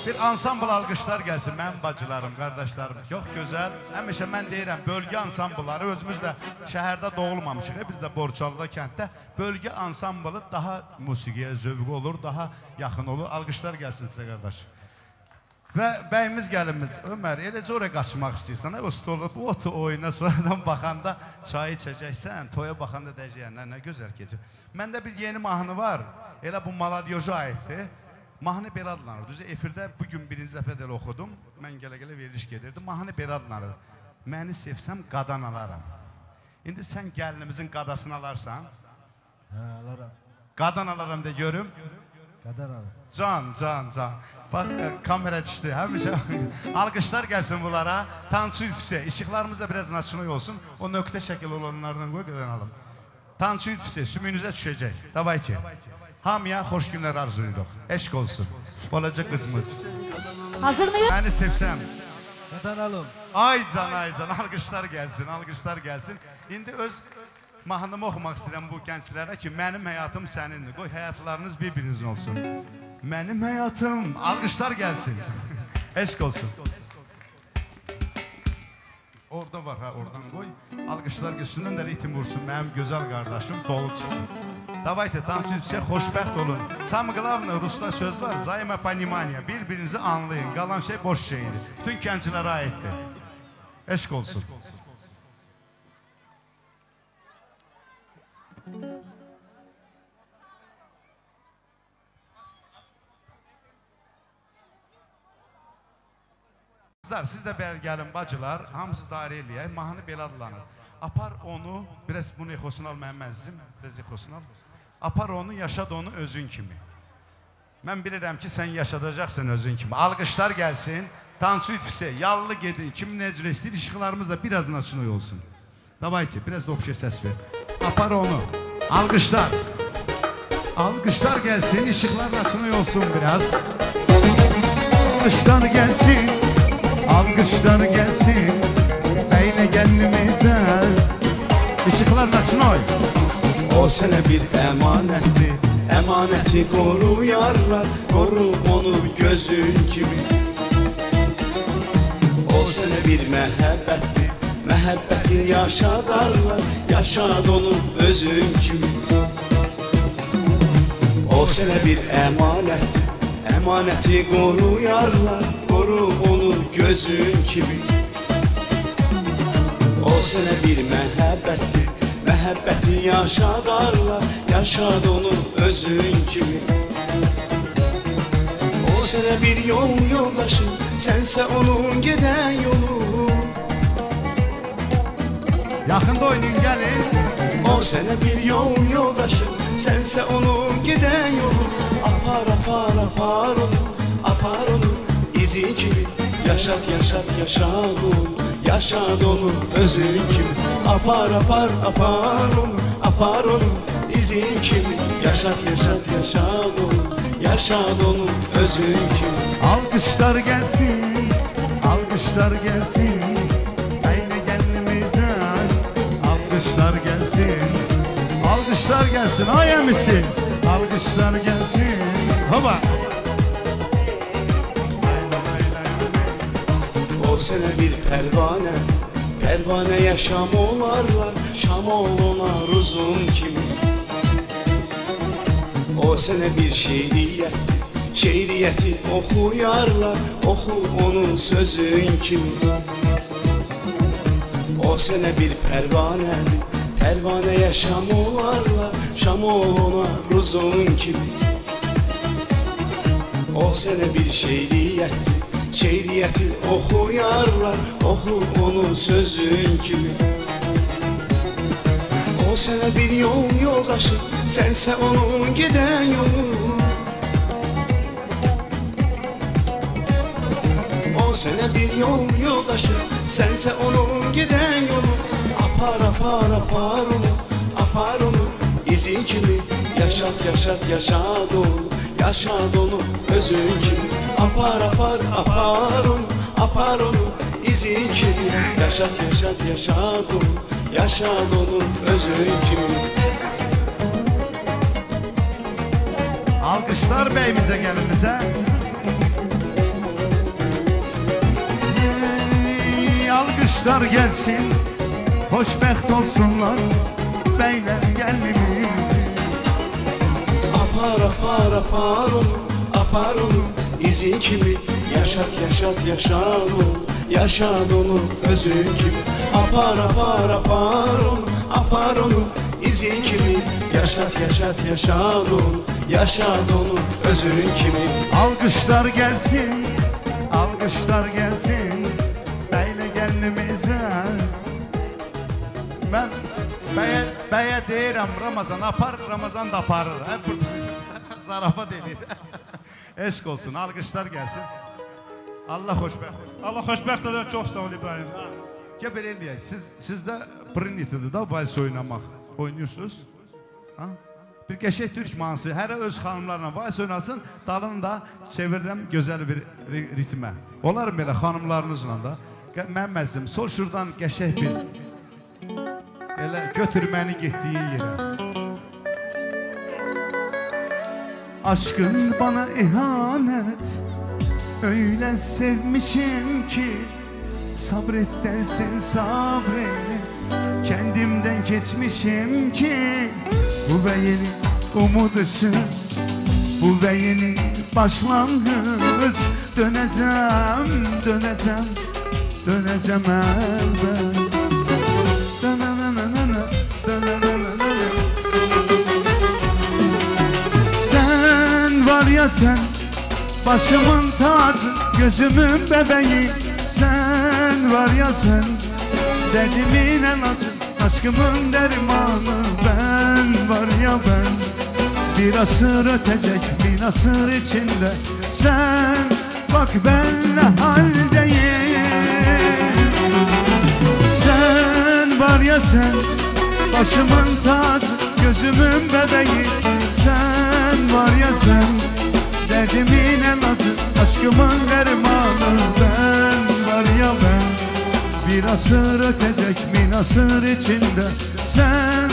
Bir ansambl alqışlar gəlsin, mənim bacılarım, qardaşlarım. Çox gözəl. Həmişə mən deyirəm, bölgə ansamblları, özümüz də şəhərdə doğulmamışıq, biz də Borçalıda kənddə. Bölgə ansamblı daha musiqiyə zövq olur, daha yaxın olur. Alqışlar gəlsin sizə, qardaş. Və bəyimiz gəlinimiz, Ömər, eləcə oraya qaçmaq istəyirsən, o stolda, bu otu oyuna sonradan baxanda çayı içəcəksən, toya baxanda dəyəcəksən, nə gözəl keçir. Məndə bir yeni mahnı var, elə bu Maladyoja aiddir. Mahnı belə adlanır. Düzü, efirdə bugün birinci dəfə də oxudum. Mən gələ-gələ veriliş gedirdim. Mahnı belə adlanır. Məni sevsəm qadan alaram. İndi sən gəlinimizin qadasını alarsan. Hə, alaram. Qadan alaram de görüm. Qadan alaram. Can. Bax, kamera düşdü. Həmişə alqışlar gəlsin bunlara. Tansu Ülfüsə. İşıqlarımız da biraz naçınıq olsun. O nöqtə şəkil olanlardan qoy, qadan alım. Tansu Ülfüsə, sümüyünüzə düşəcək. Davay ki. Hamıya xoş günlər arzuyuruq. Eşq olsun. Balaca qızımız. Hazır mıyım? Məni sevsəm. Qadan alım. Ay can. Alqışlar gəlsin. İndi öz mahnımı oxumaq istəyirəm bu gənclərə ki, mənim həyatım sənindir. Qoy həyatlarınız bir-birinizin olsun. Mənim həyatım. Alqışlar gəlsin. Eşq olsun. Orada var, ha, oradan qoy. Alqışlar gəlsindən də ritim vursun. Mənim gözəl qardaşım dolu çıxsın. Davayte, tanışıcıya xoşbəxt olun. Samıqlavna, Rusda söz var, zayma panimaniya. Bir-birinizi anlayın. Qalan şey boş şeydir. Bütün gənclərə aiddir. Eşq olsun. Siz də bəl gəlin, bacılar, hamısı dairə eləyək, mahnı belə adlanır. Apar onu, biraz bunu exosunu al, mənim əzizim, biraz exosunu al. Apar onu, yaşad onu özün kimi. Mən bilirəm ki, sən yaşadacaqsın özün kimi. Alqışlar gəlsin, Tansu İtfisə, yallı gedin, kim nə cür istəyir, işıqlarımız da biraz naçınıq olsun. Davayki, biraz da obşə səs ver. Apar onu, alqışlar. Alqışlar gəlsin, işıqlar naçınıq olsun biraz. Alqışlar gəlsin. Alqışlar gəlsin, əylə gəlinimizə. İşıqlar naçın oy. O sənə bir əmanətdir, əmanəti qoruyarlar, qoru onu gözün kimi. O sənə bir məhəbbətdir, məhəbbəti yaşadarlar, yaşad onu özün kimi. O sənə bir əmanətdir, əmanəti qoruyarlar, qoru onu gözün kimi. O sənə bir məhəbbətdir, məhəbbəti yaşadarlar, yaşad onu özün kimi. O sənə bir yol yoldaşın, sənsə onun gedən yolu. Yaxında oynayın, gəlin. O sənə bir yol yoldaşın, sənsə onun gedən yolu. Apar onu, izin kimi. Yaşat onu, yaşad onu özün kimi. Apar onu, izin kimi. Yaşat onu, yaşad onu özün kimi. Alqışlar gəlsin, əylə gəlinimizə. Alqışlar gəlsin, ay əmisi. Alqışlar gəlsin, hava. O sənə bir pərvanə, pərvanəyə şam olarlar, şam oluna ruzun kimi. O sənə bir şeiriyyətdir, şeiriyyəti oxuyarlar, oxu onun sözün kimi. O sənə bir pərvanədir, pərvanəyə şam olarlar, şam oluna ruzun kimi. O sənə bir şeiriyyətdir, şeiriyyəti oxuyarlar, oxu onun sözün kimi. O sənə bir yol yoldaşı, sənsə onun gedən yolu. O sənə bir yol yoldaşı, sənsə onun gedən yolu. Apar onu, izin kimi. Yaşat onu özün kimi. Apar onu, izin kimi. Yaşad onu özün kimi. Alqışlar bəyimizə, gəlinimizə. Alkışlar gelsin, hoşbəxt olsunlar beyler gelmimi. Apar apar apar onu, apar onu izin kimi. Yaşat yaşat yaşat onu, yaşat onu özün kimi. Apar apar apar onu, apar onu izin kimi. Yaşat yaşat yaşat onu, yaşat onu özün kimi. Alkışlar gelsin, alkışlar gelsin beyle gelmemize. Ben bəyə deyirəm, Ramazan apar, Ramazan da aparır. Zarafat edir. Eşq olsun, alqışlar gəlsin. Allah xoşbəxt. Allah xoşbəxt olur, çox sağ ol İbrahim. Gəl belə eləyək, sizdə prinitidir da vals oynamaq. Oynuyorsunuz? Bir qəşək türk mansı, hərə öz xanımlarla vals oynasın, dalını da çevirirəm gözəl bir ritmə. Olar belə xanımlarınızla da. Mən məzdim, sol şuradan qəşək bir elə götür məni getdiyin yerə. Aşkın bana ihanet, öyle sevmişim ki sabret dersin sabret. Kendimden geçmişim ki bu ve yeni umut ışığı, bu ve yeni başlangıç. Döneceğim, döneceğim, döneceğim elbet. Var ya sen, başımın tacı, gözümün bebeği. Sen var ya sen, derdimin ilacı, aşkımın dermanı. Ben var ya ben, bir asır ötecek bin asır içinde. Sen bak ben ne haldeyim. Sen var ya sen, başımın tacı, gözümün bebeği. Sen var ya sen, derdimin ilacı, aşkımın dermanı. Ben var ya ben, bir asır ötecek bin asır içinde. Sen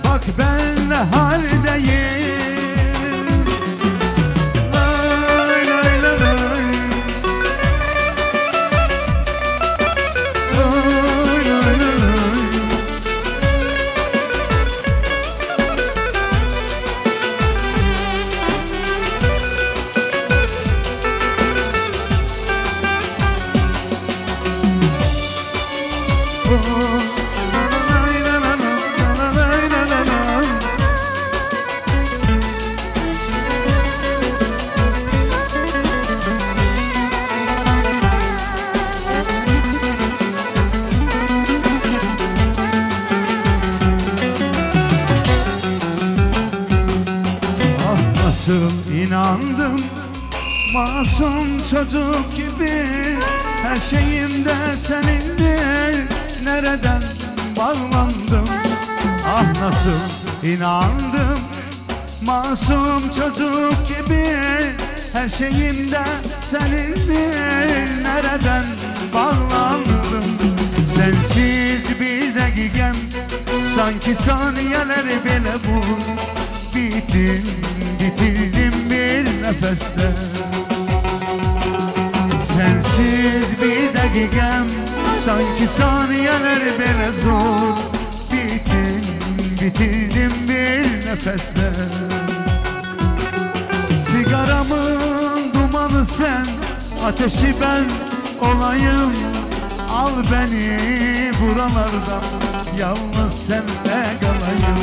bak ben ne haldeyim. Lay lay lay lay. Lay lay lay lay. İnandım masum çocuk gibi, her şeyimde senindir. Nereden bağlandım? Ah nasıl inandım masum çocuk gibi, her şeyimde senindir. Nereden bağlandım? Sensiz bir dakikem, sanki saniyeleri bile bu. Bittim, bitirdim bir nefeste. Sensiz bir dakikem, sanki saniyeler bile zor. Bittim, bitirdim bir nefeste. Sigaramın dumanı sen, ateşi ben olayım. Al beni buralardan, yalnız senle kalayım.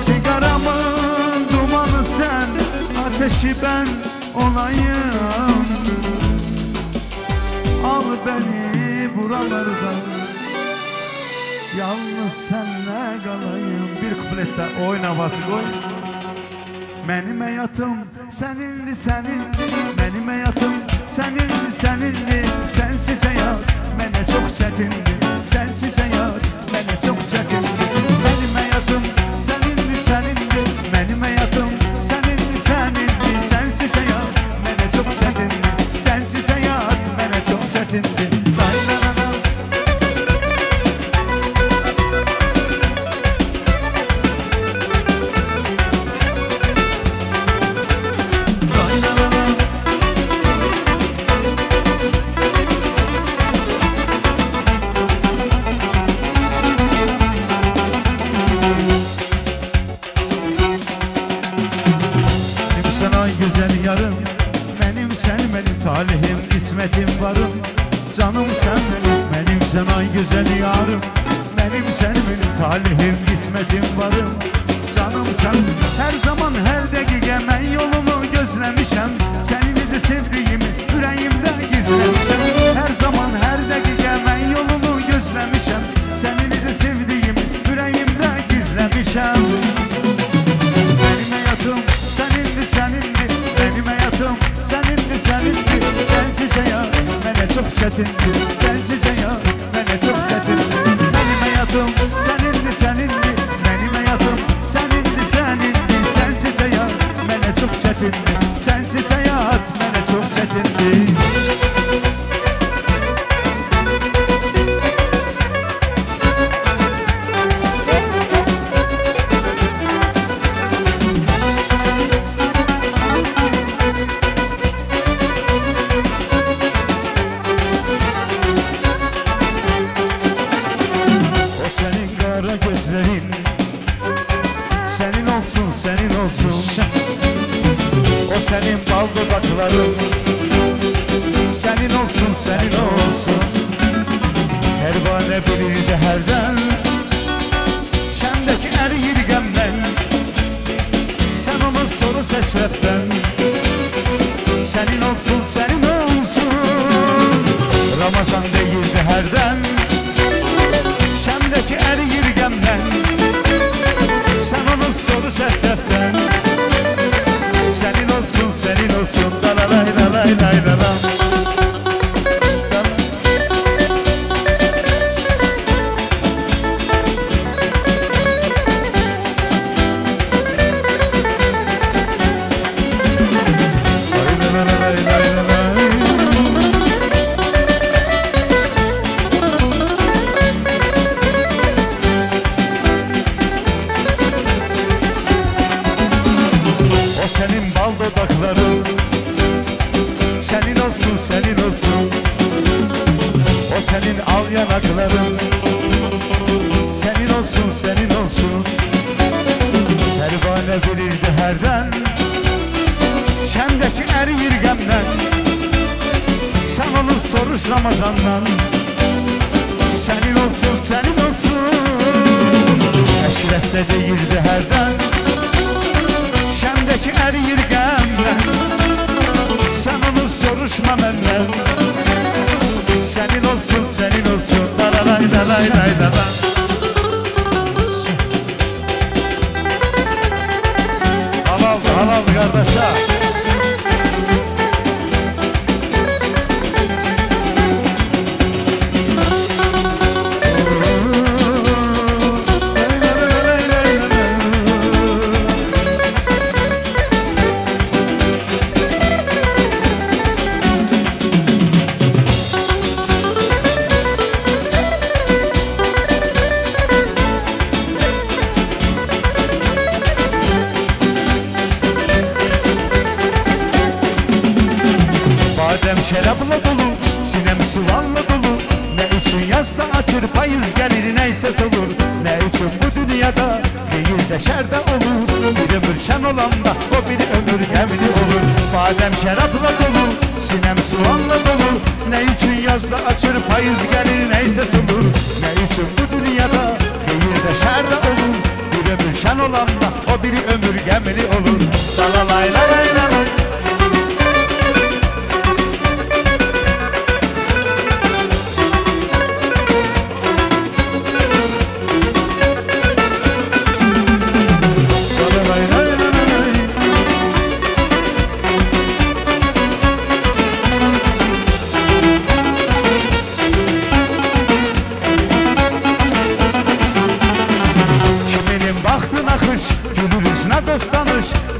Sigaramın dumanı sen, ateşi ben olayım. Al beni buralardan, yalnız senle kalayım. Bir kuplette oyun havası koy. Benim hayatım senindi senindi, benim hayatım senindi senindi. Sensiz hayat bana çok çetindi, sensiz hayat bana çok çetindi. Benim hayatım senindi senindi, benim hayatım senindi senindi. Sensiz hayat bana çok çetindi, sensiz hayat bana çok çetindi. güzel yarım. Benim sen benim talihim, ismetim varım. Canım sen benim sen ay güzel yarım. Benim sen benim talihim, ismetim varım. Canım sen her zaman her dakika ben yolunu gözlemişim. Seni de sevdiğimi yüreğimde gizlemişim. Her zaman her dakika ben yolunu gözlemişim. Seni de sevdiğimi yüreğimde gizlemişim. Benim hayatım senindi senindi. Benim hayatım senindi senindi. Sensiz hayat bana çok çetindi. Sensiz hayat bana çok çetindi. Benim hayatım senindi senindi. Benim hayatım senindi senindi. Sensiz hayat bana çok çetindi. Sensiz hayat bana çok çetindi. Senin olsun, senin olsun. O senin bal dudakların. Senin olsun, senin olsun. Pervane bilirdi herden. Şendeki er yirgemden. Sen onun soru seşreften. Senin olsun, senin olsun. Ramazan değildi herden. Şendeki er yirgemden. Sen onun soru şefşeften. Senin olsun, senin olsun. La la la la la la la. Senin olsun, senin olsun. O senin al yanakların. Senin olsun, senin olsun. Pervane verirdi herden. Şemdeki er yirgemden. Sen onu soruş Ramazan'dan. Senin olsun, senin olsun. Eşref'te değildi herden. Şemdeki er yirgemden. Sen onu soruşma benden. Senin olsun, senin olsun. La la la la la la la. Halal kardeşler. Badem şarapla dolu, sinem sıvanla dolu. Ne için yazda açır payız gelir neyse olur. Ne için bu dünyada değil de şerde olur. Bir ömür şen olan da o bir ömür gemli olur. Badem şarapla dolu, sinem sıvanla dolu. Ne için yazda açır payız gelir neyse olur. Ne için bu dünyada değil de şerde olur. Bir ömür şen olan da o bir ömür gemli olur. Dalalay lalay lalay.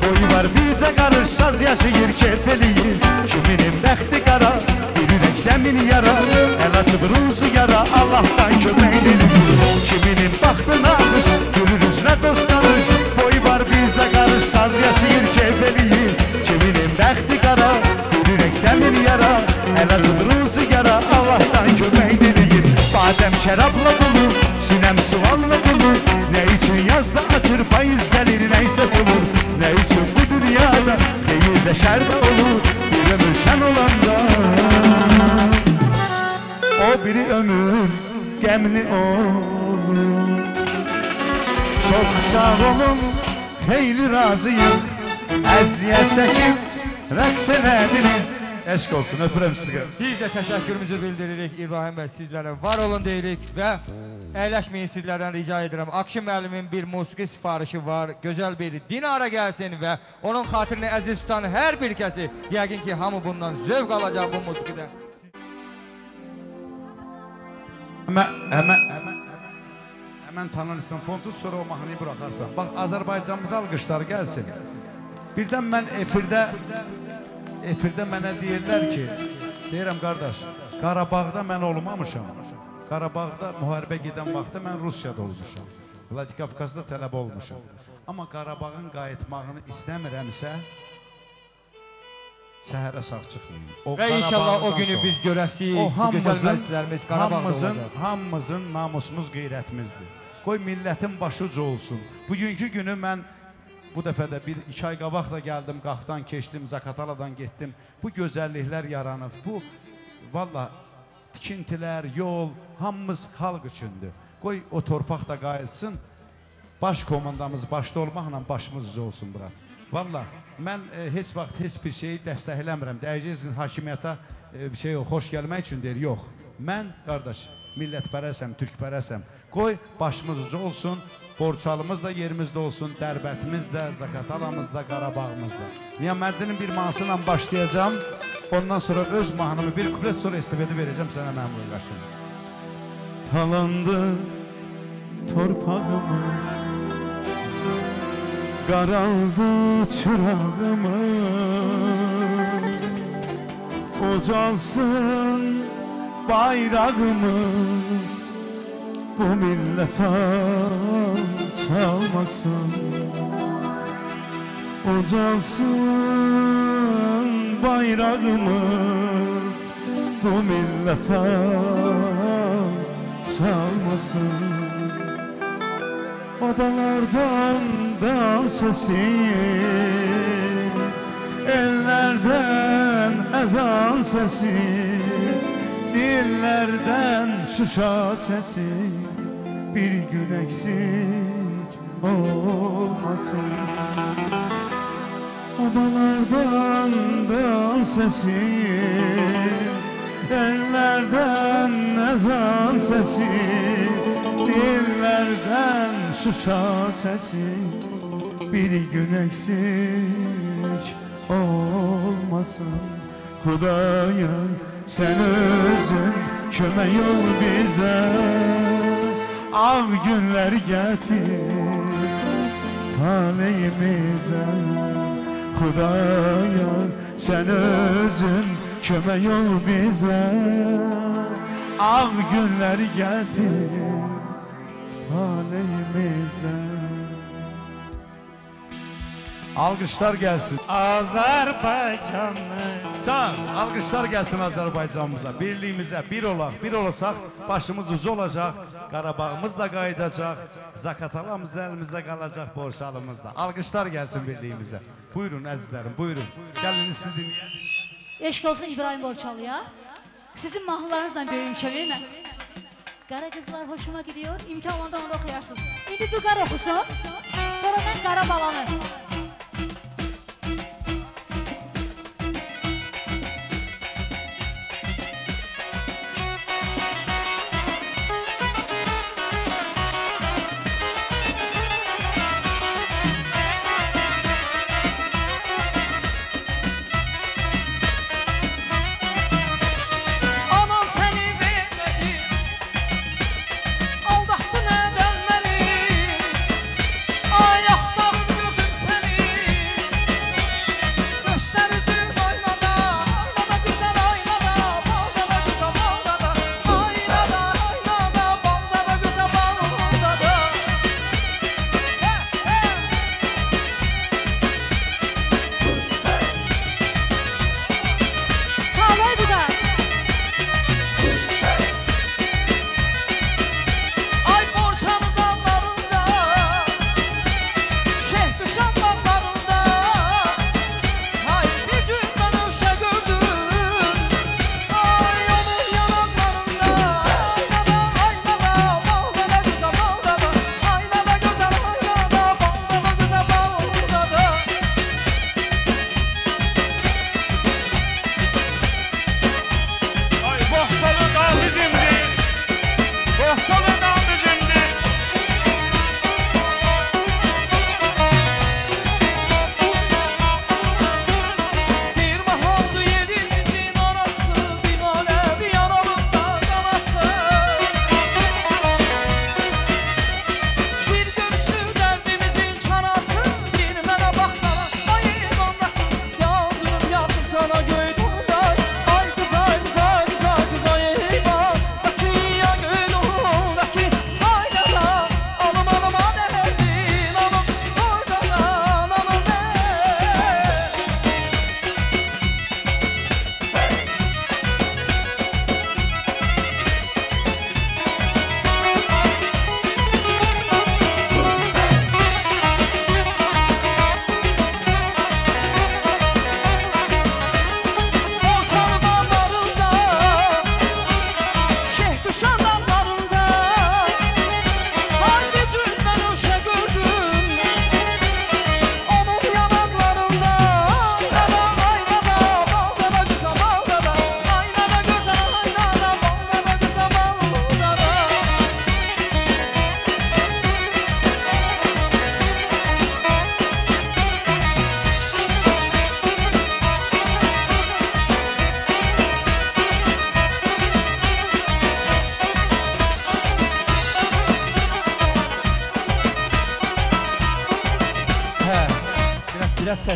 Boyu var birce karış saz yaşayır kefeliyi. Kiminin bəxti qara, bir ürəkdə min yara. El açıb ruzu yara, Allah'tan köməyini. Kiminin baxtına alış, gülür üzünə dost alış. Boyu var birce karış saz yaşayır kefeliyi. Kiminin bəxti qara, bir ürəkdə min yara. El açıb ruzu yara, Allah'tan köməyini. Badem şərabla dolu, sinem sıvanla dolu. Ne için yazda açır payız gelir neyse olur. Ne için bu dünyada değil beşerde olur bir ömür sen olanda. O biri ömür gemli olur. Çok sağ olun, hayli razıyım. Əziyyət çəkib rəqs elədiniz. Eşq olsun, öpürəm sizi. Biz də təşəkkürümüzü bildiririk İbrahim bəy sizlərə. Var olun deyirik və əyləşməyin sizlərdən rica edirəm. Akşin müəllimin bir musiqi sifarişi var. Gözəl bir dinara gəlsin və onun xatirini əziz tutan hər bir kəsi yəqin ki, hamı bundan zövq alacaq bu musiqidən. Həmən tanınırsan, fontu sonra o mahnıyı bıraxarsan. Bax, Azərbaycanımıza alqışlar gəlsin. Birdən mən efirdə mənə deyirlər ki, deyirəm qardaş, Qarabağda mən olmamışam. Qarabağda müharibə gedən vaxtda mən Rusiyada olmuşam. Vladikavkazda tələb olmuşam. Amma Qarabağın qayıtmağını istəmirəmsə, səhərə sağ çıxmayın. Və inşallah o günü biz görəsiyik, bu gözəl məzidlərimiz Qarabağda olacaq. Hamımızın namusumuz, qeyrətimizdir. Qoy millətin başı ucu olsun. Bugünkü günü mən bu dəfə də 1-2 ay qabaq da gəldim, Qaxdan keçdim, Zakataladan getdim. Bu gözəlliklər yaranıb. Bu, valla, tikintilər, yol, hamımız xalq üçündür. Qoy o torpaq da qayılsın, baş komandamız başda olmaqla başımız üzü olsun, brat. Valla, mən heç vaxt heç bir şeyi dəstəkləmirəm. Dəyəcəksiniz hakimiyyata bir şey yox, xoş gəlmək üçün deyir, yox. Mən, qardaş, millətpərəsəm, türkpərəsəm. Qoy başımız ucu olsun, Borçalımız da yerimizdə olsun, Dərbətimiz də, Zakatalamız da, Qarabağımız da. Niyaməddinin bir mahnısıyla başlayacağım. Ondan sonra öz mahnımı bir kuplet sonra istifade verəcəm sənə mənim qardaşım. Talandı torpağımız, qaraldı çırağımız, ocalsın bayrağımız, bu millete çalmasın. Ocalsın bayrağımız, bu millete çalmasın. Odalardan da sesi, ellerden ezan sesi, dillerden Şuşa sesi, bir gün eksik olmasın. Odalardan da sesi, ellerden ezan sesi, dillerden Şuşa sesi, bir gün eksik olmasın. Xudaya sen özün kömək ol bizə, ağ günlər gətir taleyimizə. Xudaya sen özün kömək ol bizə, ağ günlər gətir taleyimizə. Alqışlar gəlsin. Azərbaycanlı Can, alqışlar gəlsin Azərbaycanımıza, birliyimizə, bir olasaq, başımız ucu olacaq, Qarabağımız da qayıdacaq, Zakatalamız da əlimizdə qalacaq, Borçalımız da. Alqışlar gəlsin birliyimizə. Buyurun əzizlərim, buyurun. Gəlin siz dinləyin. Eşq olsun İbrahim Borçalıya. Sizin mahnılarınızla böyüyüm çevirmə. Qara qızlar hoşuma gidiyor, imkan olanda onu okuyarsın. İndi Vüqar oxusun, sonra mən Qara balanı. Aldattı nədən məni? Ayaqdan gözün səni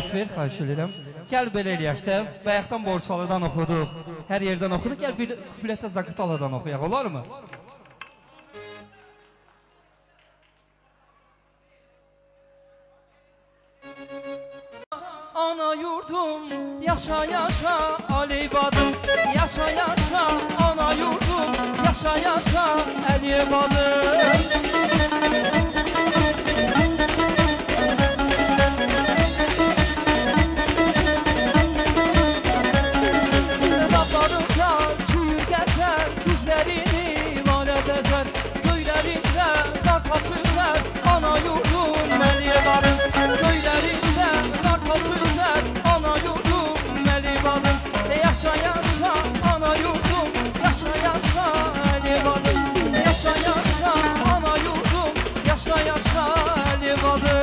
səs ver, xahiş edirəm. Gəl belə eləyək də, bayaqdan Borçalıdan oxuduq, hər yerdən oxuduq. Gəl bir kuplətə Zaqataladan oxuyaq, olarmı? Ana yurdum, yaşa yaşa Aleybadım, yaşa yaşa ana yurdum, yaşa yaşa Aleybadım. Dağlarında çuyur gəzər, düzlərini lalə bəzər, göylərində qarta süzər, ana yurdum Aleybadım. Göylərində qarta süzər, ana yurdum Aleybadım. Yaşa yaşa ana yurdum, yaşa yaşa Aleybadım. Yaşa yaşa ana yurdum, yaşa yaşa Aleybadım.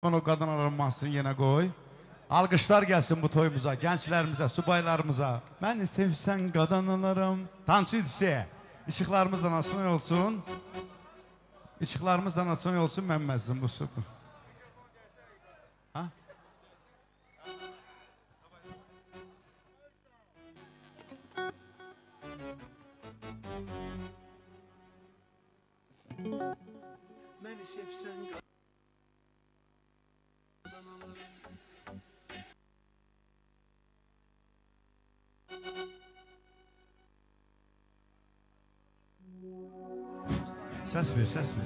Onu qadın aranmasını yenə qoy. Alqışlar gəlsin bu toyumuza, gənclərimizə, subaylarımıza. Məni sevsən qadın alaram. Tansu İdrisə, işıqlarımız da nasıl olsun? İşıqlarımız da nasıl olsun, mənməzdim bu su. Ha? Məni sevsən Səs ver, səs ver.